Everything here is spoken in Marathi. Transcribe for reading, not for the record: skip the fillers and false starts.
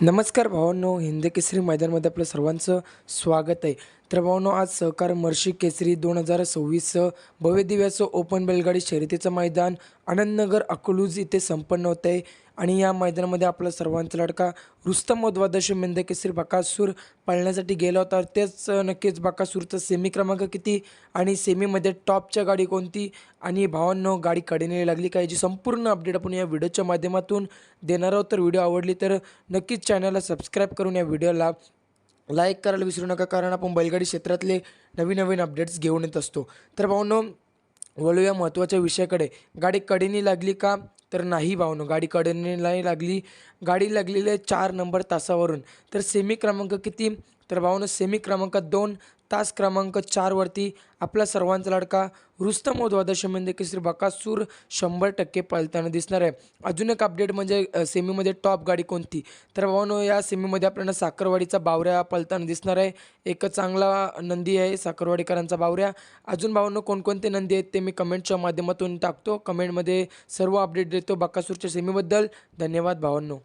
नमस्कार भावांनो, हिंद केसरी मैदानमध्ये आपलं सर्वांचं स्वागत आहे. तर भावांनो, आज सहकार मर्शी केसरी 2026 भव्य दिव्याचं ओपन बैलगाडी शर्यतीचं मैदान आनंदनगर अकलूज इथे संपन्न होत आहे. आणि या मैदानामध्ये आपला सर्वांचा लाडका रुस्तम द्वादशी हिंद केसरी बकासूर पळण्यासाठी गेला होता. तेच नक्कीच बकासूरचा सेमी क्रमांक किती आणि सेमीमध्ये टॉपच्या गाडी कोणती आणि भावांनो गाडी कडेने लागली का, याची संपूर्ण अपडेट आपण या व्हिडिओच्या माध्यमातून देणार आहोत. तर व्हिडिओ आवडली तर नक्कीच चॅनलला सबस्क्राईब करून या व्हिडिओला लाईक करायला विसरू नका, कारण आपण बैलगाडी क्षेत्रातले नवीन नवीन अपडेट्स घेऊन येत असतो. तर भावांनो, वळूया महत्त्वाच्या विषयाकडे. गाडी कडेने लागली का, तर नाही भावांनो, गाडी कडेने नाही लागली. गाडी लागलेली आहे 4 नंबर तासावरून. तर सेमी क्रमांक किती, तर भावांनो सेमी क्रमांक 2 तास क्रमांक 4 वरती आपला सर्वांचा लाडका रुस्तम द्वादशी हिंद केसरी बकासूर 100% पळताना दिसणार आहे. अजून एक अपडेट म्हणजे सेमीमध्ये टॉप गाडी कोणती, तर भावांनो या सेमीमध्ये आपल्याला साखरवाडीचा बावऱ्या पळताना दिसणार आहे. एक चांगला नंदी आहे साखरवाडीकरांचा बावऱ्या. अजून भावांनो कोणकोणते नंदी आहेत ते मी कमेंटच्या माध्यमातून टाकतो. कमेंटमध्ये सर्व अपडेट देतो बकासूरच्या सेमीबद्दल. धन्यवाद भावांनो.